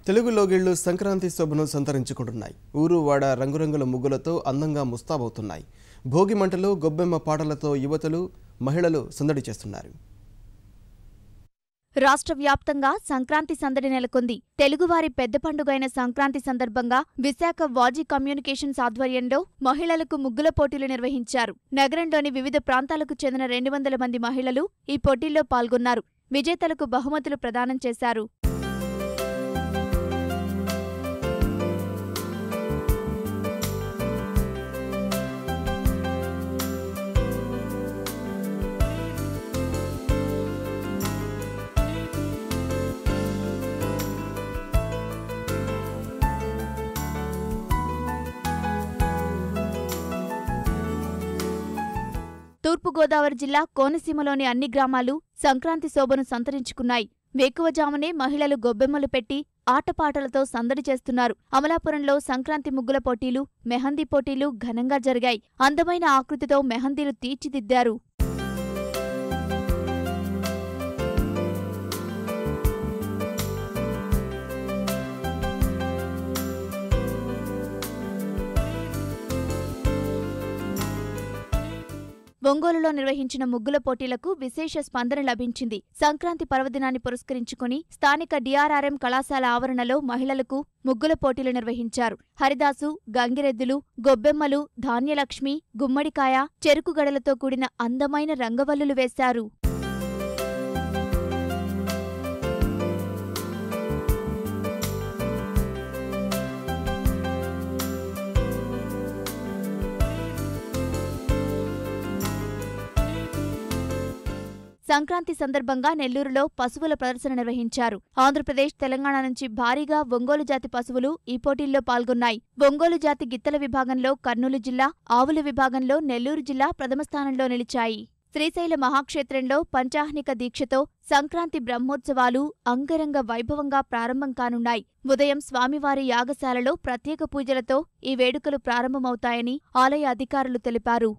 తెలుగు లోగిళ్లు సంక్రాంతి శోభను సంతరించుకుంటున్నాయి. ఊరు వాడ రంగురంగుల ముగ్గులతో అందంగా ముస్తాబవుతున్నాయి. భోగి మంటలు, గొబ్బెమ్మ పాటలతో యువతులు, మహిళలు సందడి చేస్తున్నారు. రాష్ట్ర వ్యాప్తంగా సంక్రాంతి సందడి నెలకొంది. తెలుగువారి పెద్ద పండుగైన సంక్రాంతి సందర్భంగా విశాఖ వాజీ కమ్యూనికేషన్స్ ఆధ్వర్యంలో మహిళలకు ముగ్గుల పోటీలు నిర్వహించారు. నగరంలోని వివిధ ప్రాంతాలకు చెందిన 200 మంది మహిళలు ఈ పోటీల్లో పాల్గొన్నారు. విజేతలకు బహుమతులు ప్రదానం చేశారు. తూర్పుగోదావరి జిల్లా కోనసీమలోని అన్ని గ్రామాలు సంక్రాంతి శోభను సంతరించుకున్నాయి. వేకువజామునే మహిళలు గొబ్బెమ్మలు పెట్టి ఆటపాటలతో సందడి చేస్తున్నారు. అమలాపురంలో సంక్రాంతి ముగ్గుల పోటీలు, మెహందీ పోటీలు ఘనంగా జరిగాయి. అందమైన ఆకృతితో మెహందీలు తీర్చిదిద్దారు. ఒంగోలులో నిర్వహించిన ముగ్గుల పోటీలకు విశేష స్పందన లభించింది. సంక్రాంతి పర్వదినాన్ని పురస్కరించుకుని స్థానిక డిఆర్ఆర్ఎం కళాశాల ఆవరణలో మహిళలకు ముగ్గుల పోటీలు నిర్వహించారు. హరిదాసు, గంగిరెద్దులు, గొబ్బెమ్మలు, ధాన్యలక్ష్మి, గుమ్మడికాయ, చెరుకుగడలతో కూడిన అందమైన రంగవల్లులు వేశారు. సంక్రాంతి సందర్భంగా నెల్లూరులో పశువుల ప్రదర్శన నిర్వహించారు. ఆంధ్రప్రదేశ్, తెలంగాణ నుంచి భారీగా ఒంగోలు జాతి పశువులు ఈ పోటీల్లో పాల్గొన్నాయి. ఒంగోలు జాతి గిత్తల విభాగంలో కర్నూలు జిల్లా, ఆవుల విభాగంలో నెల్లూరు జిల్లా ప్రథమ స్థానంలో నిలిచాయి. శ్రీశైల మహాక్షేత్రంలో పంచాహ్నిక దీక్షతో సంక్రాంతి బ్రహ్మోత్సవాలు అంగరంగ వైభవంగా ప్రారంభం కానున్నాయి. ఉదయం స్వామివారి యాగశాలలో ప్రత్యేక పూజలతో ఈ వేడుకలు ప్రారంభమవుతాయని ఆలయ అధికారులు తెలిపారు.